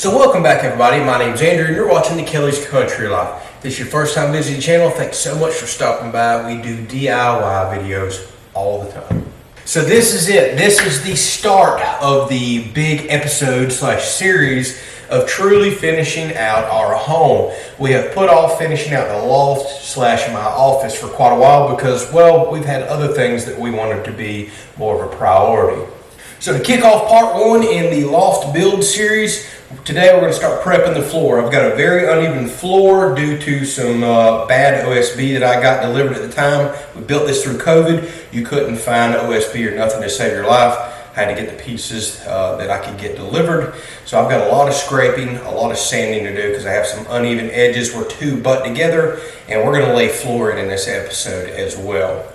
So welcome back everybody, my name's Andrew and you're watching the Kelley's Country Life. If this is your first time visiting the channel, thanks so much for stopping by. We do DIY videos all the time. So this is it. This is the start of the big episode slash series of truly finishing out our home. We have put off finishing out the loft slash my office for quite a while because, well, we've had other things that we wanted to be more of a priority. So to kick off part one in the loft build series, today we're going to start prepping the floor. I've got a very uneven floor due to some bad OSB that I got delivered at the time. We built this through COVID. You couldn't find OSB or nothing to save your life. I had to get the pieces that I could get delivered. So I've got a lot of scraping, a lot of sanding to do because I have some uneven edges where two butt together, and we're going to lay flooring in this episode as well.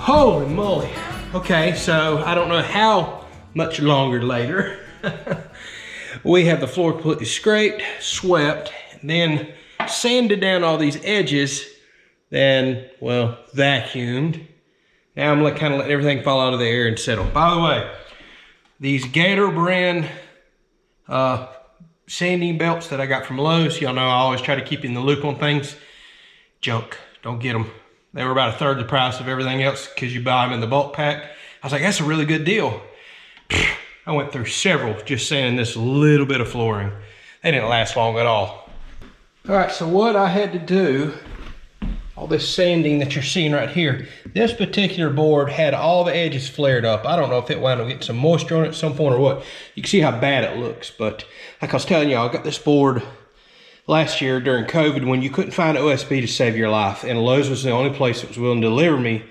Holy moly. Okay, so I don't know how much longer later. We have the floor completely scraped, swept, then sanded down all these edges, then, well, vacuumed. Now I'm kind of letting everything fall out of the air and settle. By the way, these Gator brand sanding belts that I got from Lowe's, y'all know I always try to keep you in the loop on things. Junk, don't get them. They were about a third the price of everything else because you buy them in the bulk pack. I was like, that's a really good deal. I went through several just sanding this little bit of flooring. They didn't last long at all. All right, so what I had to do, all this sanding that you're seeing right here, this particular board had all the edges flared up. I don't know if it wound up getting some moisture on it at some point or what. You can see how bad it looks, but like I was telling y'all, I got this board last year during COVID when you couldn't find OSB to save your life, and Lowe's was the only place that was willing to deliver me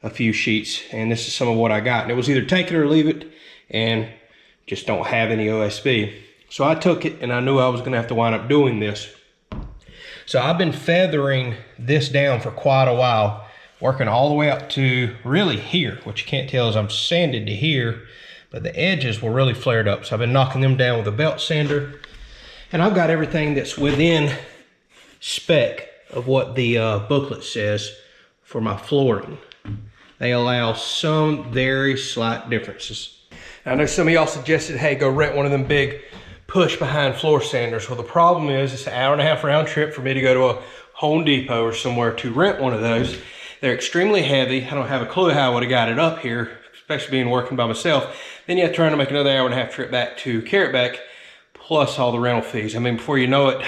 a few sheets, and this is some of what I got. And it was either take it or leave it, and just don't have any OSB. So I took it, and I knew I was gonna have to wind up doing this. So I've been feathering this down for quite a while, working all the way up to really here. What you can't tell is I'm sanded to here, but the edges were really flared up. So I've been knocking them down with a belt sander. And I've got everything that's within spec of what the booklet says for my flooring. They allow some very slight differences. Now, I know some of y'all suggested, hey, go rent one of them big push behind floor sanders. Well, the problem is it's an hour-and-a-half round trip for me to go to a Home Depot or somewhere to rent one of those. They're extremely heavy. I don't have a clue how I would have got it up here, especially being working by myself. Then you have to try to make another hour-and-a-half trip back to carry it back, plus all the rental fees. I mean, before you know it,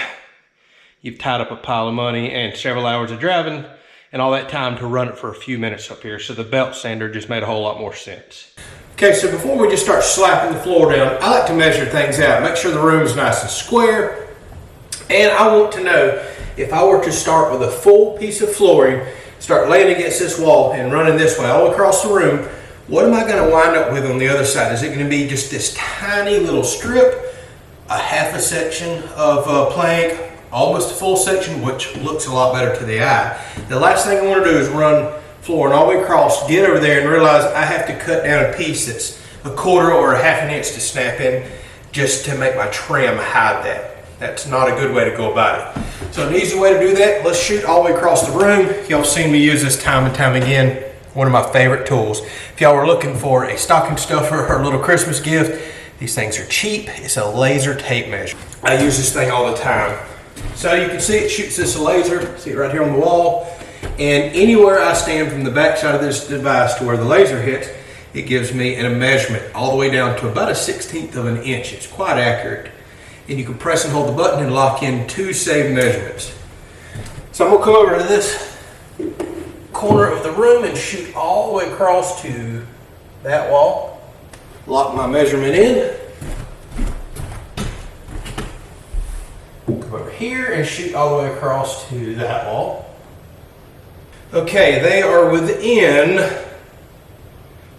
you've tied up a pile of money and several hours of driving and all that time to run it for a few minutes up here. So the belt sander just made a whole lot more sense. Okay, so before we just start slapping the floor down, I like to measure things out, make sure the room is nice and square. And I want to know if I were to start with a full piece of flooring, start laying against this wall and running this way all across the room, what am I gonna wind up with on the other side? Is it gonna be just this tiny little strip, a half a section of plank, almost a full section, which looks a lot better to the eye? The last thing I want to do is run flooring all the way across, get over there and realize I have to cut down a piece that's a quarter or a half an inch to snap in just to make my trim hide that. That's not a good way to go about it. So an easy way to do that, let's shoot all the way across the room. Y'all seen me use this time and time again. One of my favorite tools. If y'all were looking for a stocking stuffer or a little Christmas gift, these things are cheap. It's a laser tape measure. I use this thing all the time. So you can see it shoots this laser. See it right here on the wall. And anywhere I stand from the back side of this device to where the laser hits, it gives me a measurement all the way down to about a 1/16 of an inch. It's quite accurate. And you can press and hold the button and lock in 2 saved measurements. So I'm gonna come over to this corner of the room and shoot all the way across to that wall. Lock my measurement in. Come over here and shoot all the way across to that wall. Okay, they are within,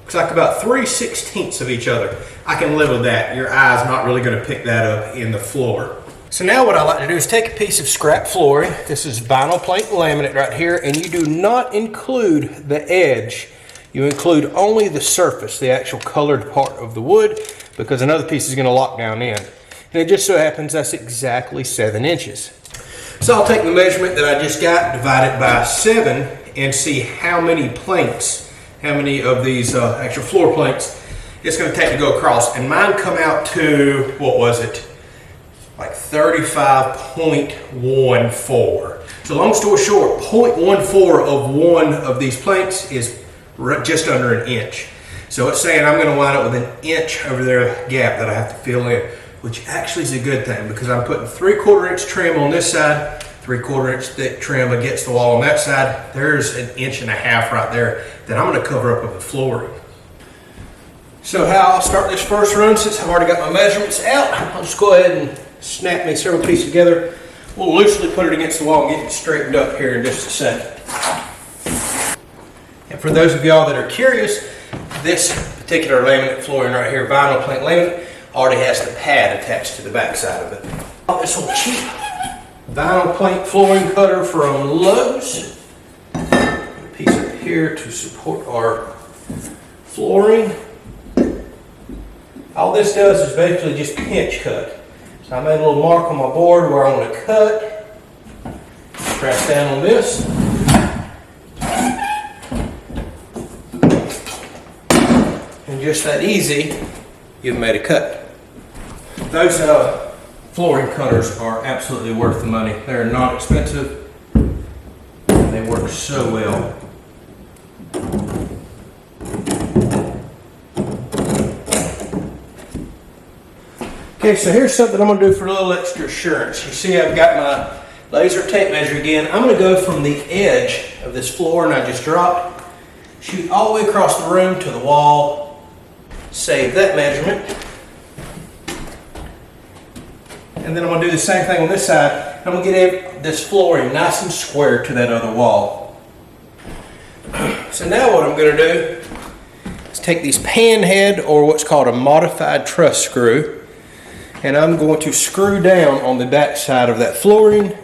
looks like about 3/16 of each other. I can live with that. Your eye's not really going to pick that up in the floor. So now what I like to do is take a piece of scrap flooring. This is vinyl plank laminate right here, and you do not include the edge. You include only the surface, the actual colored part of the wood, because another piece is going to lock down in. And it just so happens that's exactly 7 inches. So I'll take the measurement that I just got, divide it by 7, and see how many planks, how many of these actual floor planks it's going to take to go across. And mine come out to, what was it? Like 35.14. So long story short, 0.14 of one of these planks is just under an inch. So it's saying I'm going to wind up with an inch over there gap that I have to fill in, which actually is a good thing because I'm putting 3/4 inch trim on this side, 3/4 inch thick trim against the wall on that side. There's an 1.5 inches right there that I'm going to cover up with the flooring. So how I'll start this first run, since I've already got my measurements out, I'll just go ahead and snap me several pieces together. We'll loosely put it against the wall and get it straightened up here in just a second. And for those of y'all that are curious, this particular laminate flooring right here, vinyl plank laminate, already has the pad attached to the back side of it. This old cheap vinyl plank flooring cutter from Lowe's. Put a piece up here to support our flooring. All this does is basically just pinch cut. So I made a little mark on my board where I want to cut. Press down on this. And just that easy, you've made a cut. Those flooring cutters are absolutely worth the money. They're not expensive. They work so well. Okay, so here's something I'm going to do for a little extra assurance. You see I've got my laser tape measure again. I'm going to go from the edge of this floor and I just dropped, shoot all the way across the room to the wall, save that measurement. And then I'm going to do the same thing on this side. I'm going to get this flooring nice and square to that other wall. So now what I'm going to do is take these pan head, or what's called a modified truss screw, and I'm going to screw down on the back side of that flooring.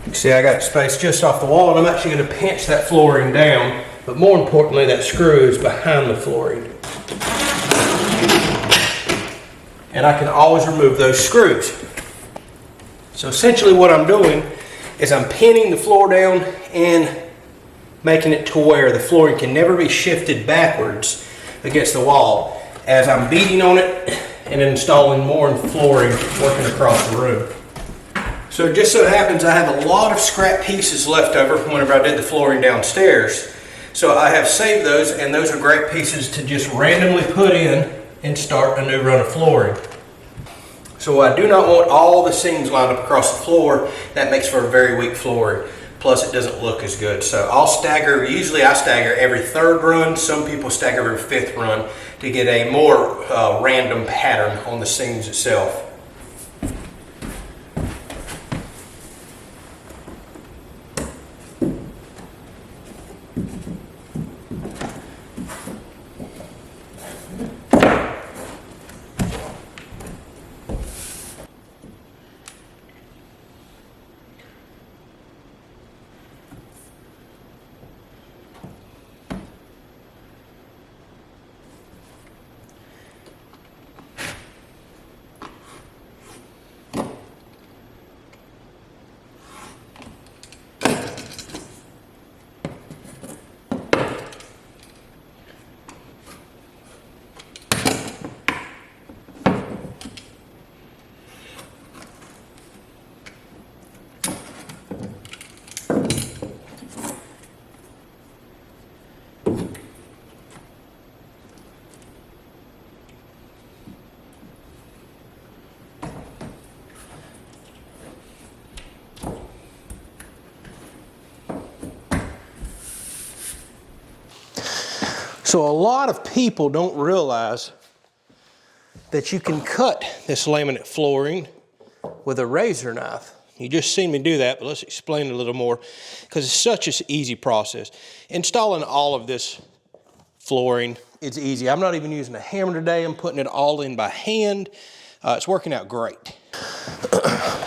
You see I got it spaced just off the wall, and I'm actually going to pinch that flooring down, but more importantly that screw is behind the flooring. And I can always remove those screws. So essentially what I'm doing is I'm pinning the floor down and making it to where the flooring can never be shifted backwards against the wall as I'm beating on it and installing more flooring working across the room. So it just so happens I have a lot of scrap pieces left over from whenever I did the flooring downstairs. So I have saved those, and those are great pieces to just randomly put in and start a new run of flooring. So I do not want all the seams lined up across the floor. That makes for a very weak flooring. Plus it doesn't look as good. So I'll stagger, usually I stagger every 3rd run. Some people stagger every 5th run to get a more random pattern on the seams itself. So a lot of people don't realize that you can cut this laminate flooring with a razor knife. You just seen me do that, but let's explain it a little more because it's such an easy process. Installing all of this flooring, it's easy. I'm not even using a hammer today. I'm putting it all in by hand. It's working out great.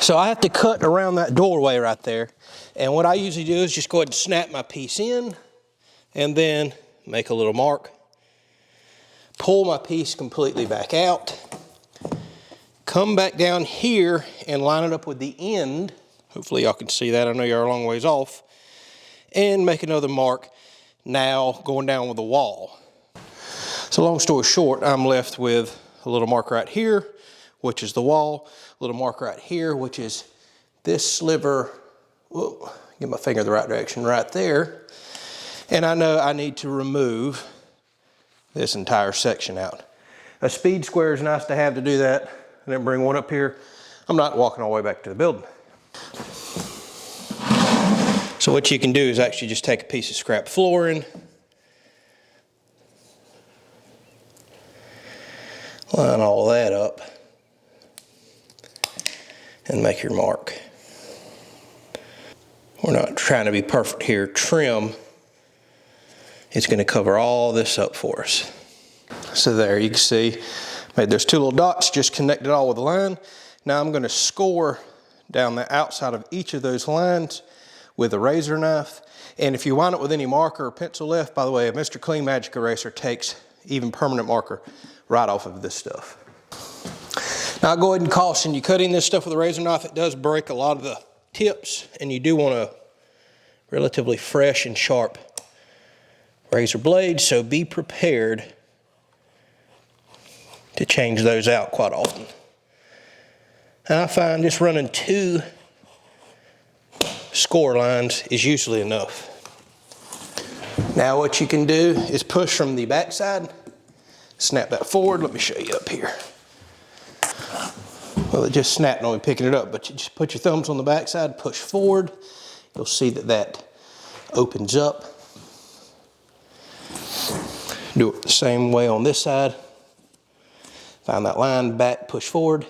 So I have to cut around that doorway right there. And what I usually do is just go ahead and snap my piece in and then make a little mark. Pull my piece completely back out. Come back down here and line it up with the end. Hopefully y'all can see that. I know you're a long ways off. And make another mark now going down with the wall. So long story short, I'm left with a little mark right here, which is the wall. A little mark right here, which is this sliver. Whoa, get my finger the right direction right there. And I know I need to remove this entire section out. A speed square is nice to have to do that. And then bring one up here. I'm not walking all the way back to the building. So what you can do is actually just take a piece of scrap flooring, line all that up, and make your mark. We're not trying to be perfect here. Trim, it's going to cover all this up for us. So there you can see, there's two little dots, just connected all with a line. Now I'm going to score down the outside of each of those lines with a razor knife. And if you wind up with any marker or pencil left, by the way, a Mr. Clean Magic Eraser takes even permanent marker right off of this stuff. Now I'll go ahead and caution you, cutting this stuff with a razor knife, it does break a lot of the tips, and you do want a relatively fresh and sharp razor blade, so be prepared to change those out quite often. And I find just running 2 score lines is usually enough. Now what you can do is push from the back side, snap that forward. Let me show you up here. Well, it just snapped on me picking it up, but you just put your thumbs on the back side, push forward. You'll see that that opens up. Do it the same way on this side. Find that line, back, push forward.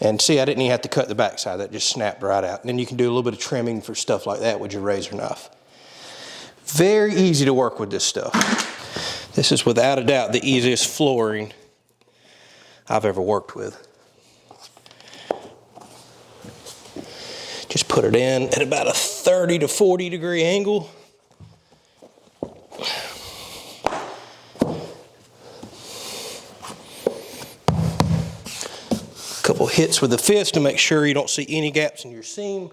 And see, I didn't even have to cut the back side. That just snapped right out. And then you can do a little bit of trimming for stuff like that with your razor knife. Very easy to work with this stuff. This is without a doubt the easiest flooring I've ever worked with. Just put it in at about a 30 to 40 degree angle. Couple hits with the fist to make sure you don't see any gaps in your seam.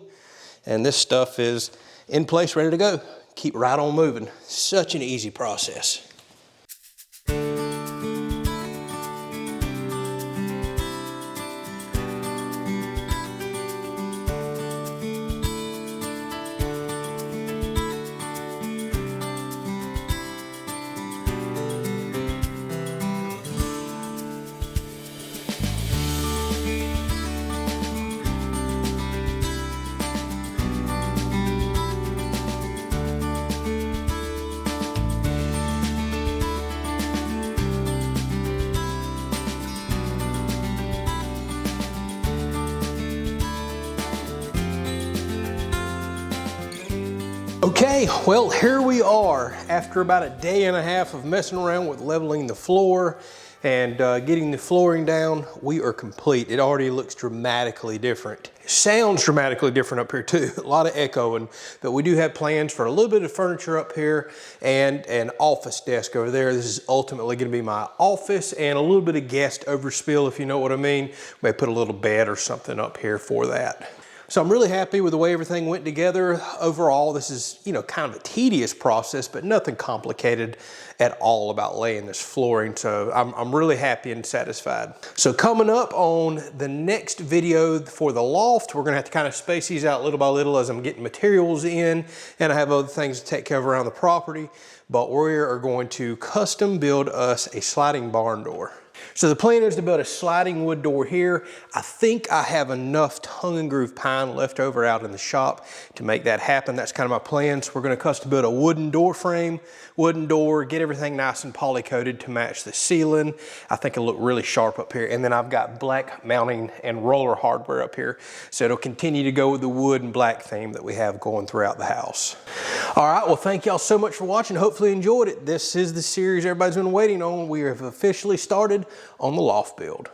And this stuff is in place, ready to go. Keep right on moving. Such an easy process. Okay, well, here we are after about a day and a half of messing around with leveling the floor and getting the flooring down. We are complete. It already looks dramatically different. It sounds dramatically different up here too. A lot of echoing, but we do have plans for a little bit of furniture up here and an office desk over there. This is ultimately going to be my office and a little bit of guest overspill, if you know what I mean. We may put a little bed or something up here for that. So I'm really happy with the way everything went together. Overall, this is, kind of a tedious process, but nothing complicated at all about laying this flooring. So I'm really happy and satisfied. So coming up on the next video for the loft, we're gonna have to kind of space these out little by little as I'm getting materials in, and I have other things to take care of around the property, but we are going to custom build us a sliding barn door. So the plan is to build a sliding wood door here. I think I have enough tongue and groove pine left over out in the shop to make that happen. That's kind of my plan. So we're going to custom build a wooden door frame, wooden door, get everything nice and poly coated to match the ceiling. I think it'll look really sharp up here. And then I've got black mounting and roller hardware up here. So it'll continue to go with the wood and black theme that we have going throughout the house. All right, well, thank y'all so much for watching. Hopefully you enjoyed it. This is the series everybody's been waiting on. We have officially started on the loft build.